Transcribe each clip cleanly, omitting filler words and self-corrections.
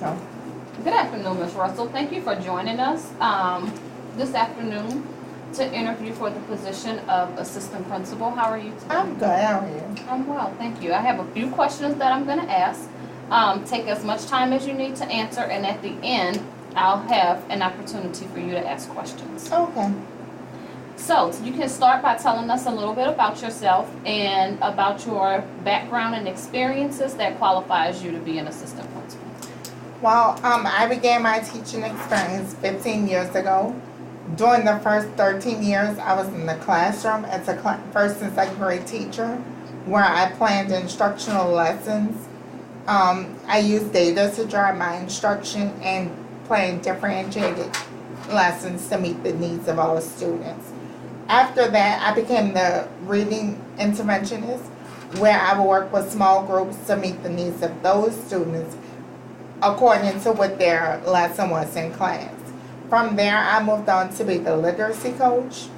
Russell. Good afternoon, Ms. Russell. Thank you for joining us this afternoon to interview for the position of assistant principal. How are you today? I'm good. How are you? I'm well, thank you. I have a few questions that I'm going to ask. Take as much time as you need to answer, and at the end, I'll have an opportunity for you to ask questions. Okay. So you can start by telling us a little bit about yourself and about your background and experiences that qualifies you to be an assistant principal. Well, I began my teaching experience 15 years ago. During the first 13 years, I was in the classroom as a first and second grade teacher, where I planned instructional lessons. I used data to drive my instruction and planned differentiated lessons to meet the needs of all students. After that, I became the reading interventionist, where I would work with small groups to meet the needs of those students according to what their lesson was in class. From there, I moved on to be the literacy coach.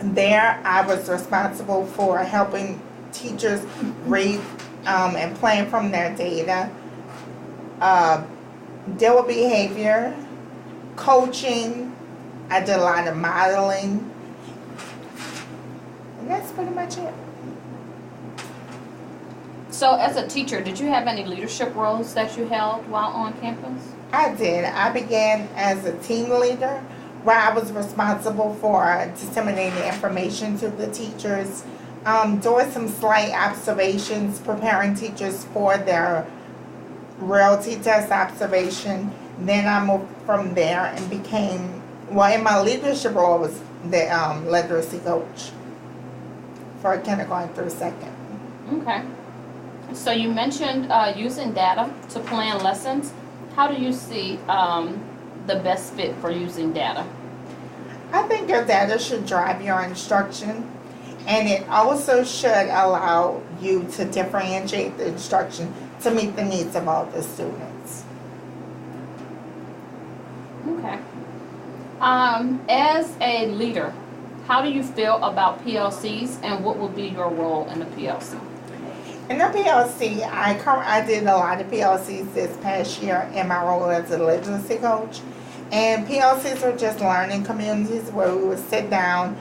There, I was responsible for helping teachers read and plan from their data, deal with behavior, coaching. I did a lot of modeling. And that's pretty much it. So as a teacher, did you have any leadership roles that you held while on campus? I did. I began as a team leader, where I was responsible for disseminating information to the teachers, doing some slight observations, preparing teachers for their realty test observation. Then I moved from there and became, well, in my leadership role, I was the literacy coach for kindergarten through second. Okay. So you mentioned using data to plan lessons. How do you see the best fit for using data? I think your data should drive your instruction, and it also should allow you to differentiate the instruction to meet the needs of all the students. Okay. As a leader, how do you feel about PLCs, and what will be your role in the PLC? In the PLC, I did a lot of PLCs this past year in my role as a literacy coach. And PLCs are just learning communities where we would sit down.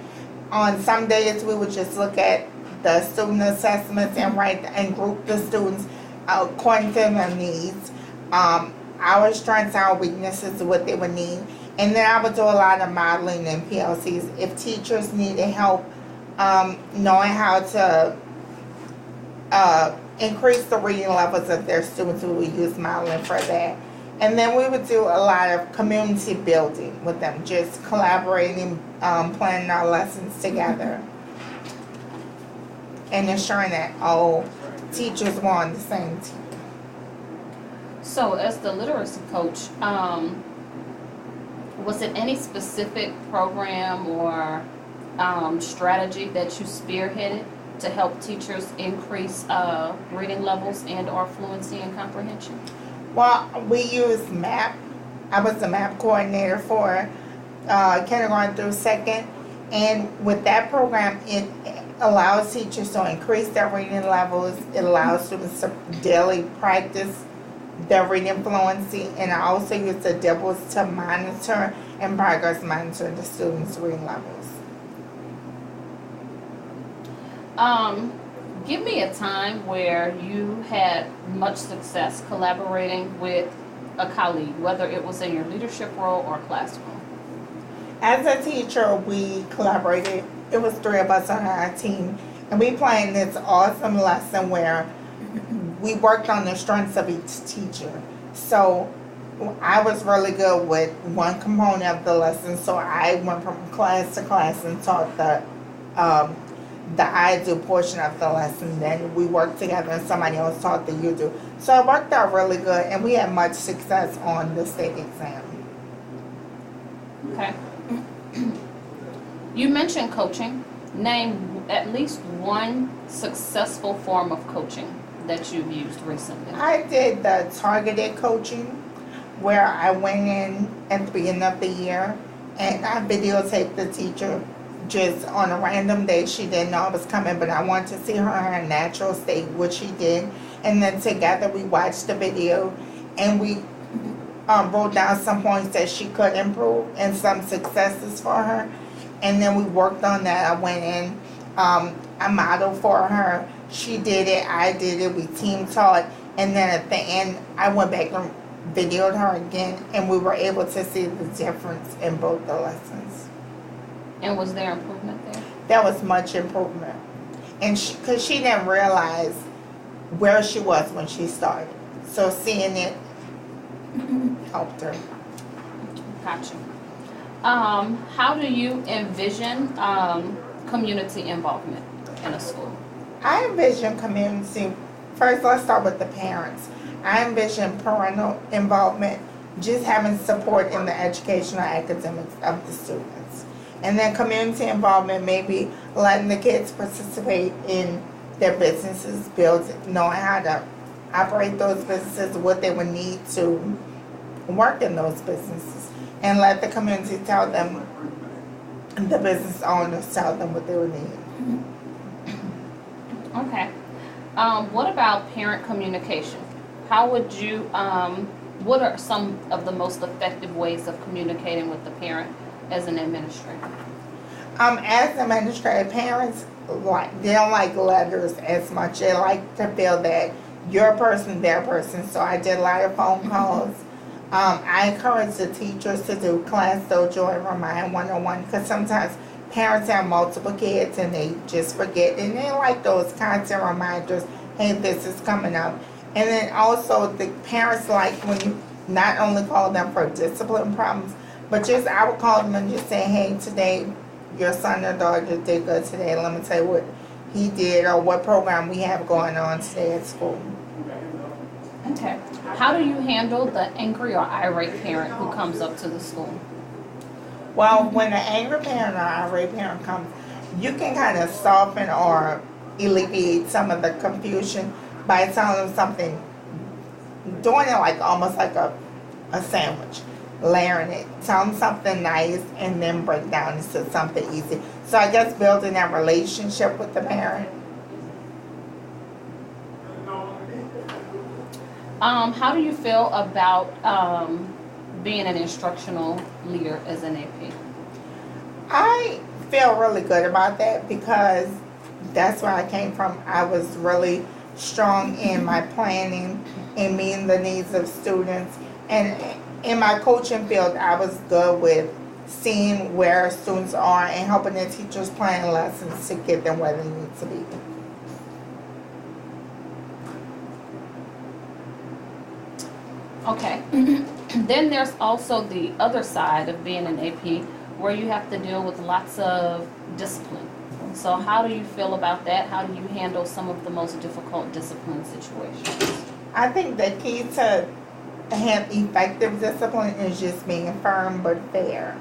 On some days, we would just look at the student assessments and write and group the students according to their needs, our strengths, our weaknesses, what they would need. And then I would do a lot of modeling in PLCs. If teachers needed help knowing how to increase the reading levels of their students, we would use modeling for that. And then we would do a lot of community building with them, just collaborating, planning our lessons together, and ensuring that all teachers were on the same team. So as the literacy coach, was it any specific program or strategy that you spearheaded to help teachers increase reading levels and or fluency and comprehension? Well, we use MAP. I was the MAP coordinator for kindergarten through second. And with that program, it allows teachers to increase their reading levels. It allows students to daily practice their reading fluency. And I also use the DIBELS to monitor and progress monitor the students' reading levels. Give me a time where you had much success collaborating with a colleague, whether it was in your leadership role or classroom. As a teacher, we collaborated. It was 3 of us on our team, and we planned this awesome lesson where we worked on the strengths of each teacher. So I was really good with one component of the lesson, so I went from class to class and taught the I do portion of the lesson. Then we worked together and somebody else taught the you do. So it worked out really good, and we had much success on the state exam. Okay. You mentioned coaching. Name at least one successful form of coaching that you've used recently. I did the targeted coaching, where I went in at the beginning of the year and I videotaped the teacher just on a random day. She didn't know I was coming, but I wanted to see her in her natural state, which she did. And then together we watched the video and we wrote down some points that she could improve and some successes for her. And then we worked on that. I went in, I modeled for her. She did it, I did it, we team taught. And then at the end, I went back and videoed her again, and we were able to see the difference in both the lessons. And was there improvement there? That was much improvement. And because she didn't realize where she was when she started. So seeing it helped her. Gotcha. How do you envision community involvement in a school? I envision community. First, let's start with the parents. I envision parental involvement, just having support in the educational academics of the students. And then community involvement, maybe letting the kids participate in their businesses, knowing how to operate those businesses, what they would need to work in those businesses. And let the community tell them, the business owners tell them what they would need. Okay. What about parent communication? How would you, what are some of the most effective ways of communicating with the parent as an administrator? As an administrator, parents they don't like letters as much. They like to feel that you're a person, their person. So I did a lot of phone calls. I encourage the teachers to do class dojo and remind 101, because sometimes parents have multiple kids and they just forget, and they like those constant reminders, hey, this is coming up. And then also the parents like when you not only call them for discipline problems, but just I would call them and just say, hey, today your son or daughter did good today. Let me tell you what he did or what program we have going on today at school. Okay. How do you handle the angry or irate parent who comes up to the school? Well, when an angry parent or irate parent comes, you can kind of soften or alleviate some of the confusion by telling them something, doing it like almost like a sandwich, layering it. Tell them something nice and then break down into something easy. So I guess building that relationship with the parent. How do you feel about being an instructional leader as an AP? I feel really good about that because that's where I came from. I was really strong in my planning and meeting the needs of students. And in my coaching field, I was good with seeing where students are and helping the teachers plan lessons to get them where they need to be. Okay. Then there's also the other side of being an AP where you have to deal with lots of discipline. So how do you feel about that? How do you handle some of the most difficult discipline situations? I think the key to have effective discipline is just being firm but fair.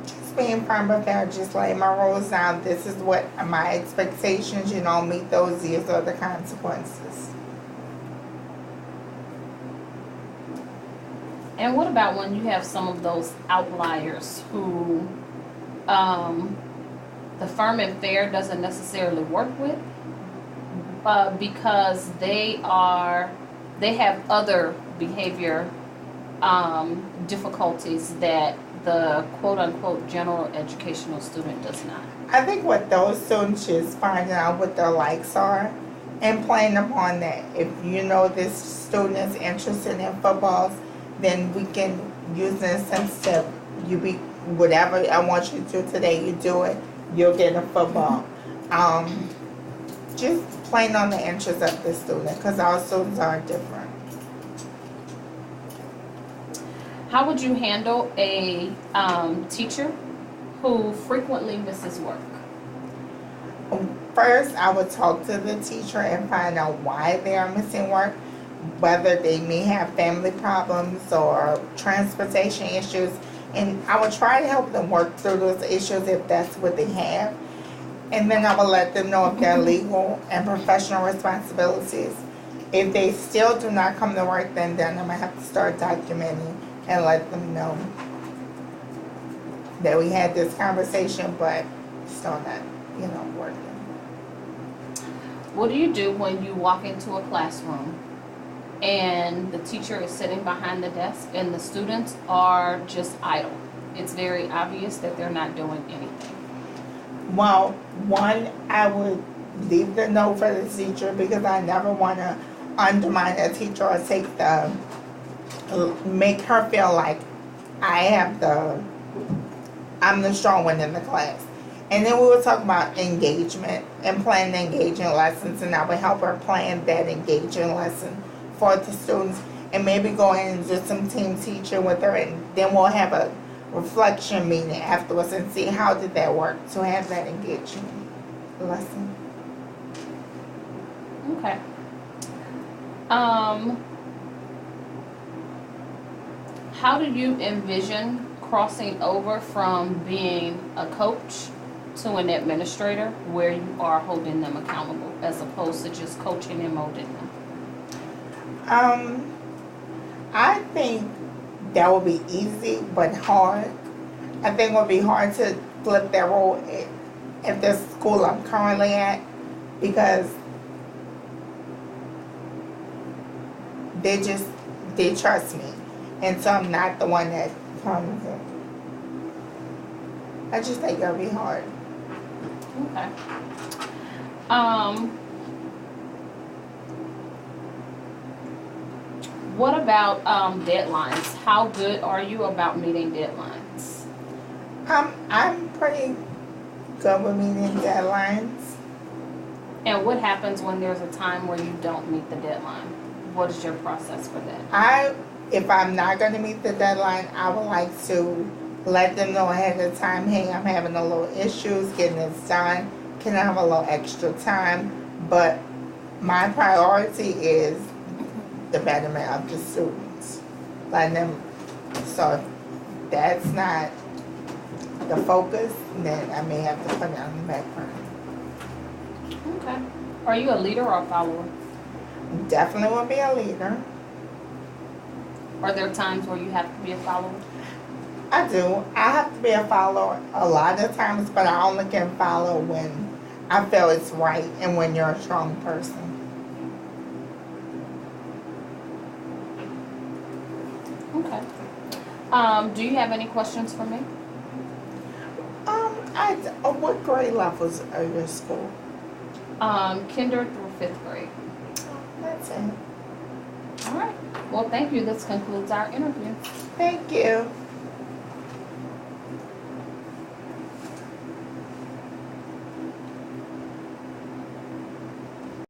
Just being firm but fair, just laying my rules down. This is what my expectations, meet those, these are the consequences. And what about when you have some of those outliers who the firm and fair doesn't necessarily work with because they have other behavior difficulties that the quote-unquote general educational student does not? I think what those students is finding out what their likes are and playing upon that. If you know this student is interested in footballs, then we can use the incentive. You be whatever I want you to do today, you do it, you'll get a football. Just playing on the interests of the student, because our students are different. How would you handle a teacher who frequently misses work? First, I would talk to the teacher and find out why they are missing work, whether they may have family problems or transportation issues, and I would try to help them work through those issues if that's what they have. And then I would let them know of their legal and professional responsibilities. If they still do not come to work, then I'm going to have to start documenting and let them know that we had this conversation, but still not, working. What do you do when you walk into a classroom and the teacher is sitting behind the desk and the students are just idle. It's very obvious that they're not doing anything. Well, one, I would leave the note for the teacher because I never want to undermine a teacher or make her feel like I'm the strong one in the class. And then we would talk about engagement and planning engaging lessons, and I would help her plan that engaging lesson for the students, and maybe go in and do some team teaching with her, and then we'll have a reflection meeting afterwards and see how did that work to have that engaging lesson. Okay. How do you envision crossing over from being a coach to an administrator where you are holding them accountable as opposed to just coaching and molding them? I think that would be easy but hard. I think it would be hard to flip that role at the school I'm currently at because they trust me. And so I'm not the one that comes in. I just think it'll be hard. Okay. What about deadlines? How good are you about meeting deadlines? I'm pretty good with meeting deadlines. And what happens when there's a time where you don't meet the deadline? What is your process for that? If I'm not going to meet the deadline, I would like to let them know ahead of time, hey, I'm having a little issues getting this done. Can I have a little extra time? But my priority is the betterment of the students. Letting them, so if that's not the focus, then I may have to put it on the back burner. Okay. Are you a leader or a follower? Definitely will be a leader. Are there times where you have to be a follower? I do. I have to be a follower a lot of times, but I only can follow when I feel it's right and when you're a strong person. Okay. Do you have any questions for me? What grade levels are your school? Kinder through 5th grade. That's it. All right. Well, thank you. This concludes our interview. Thank you.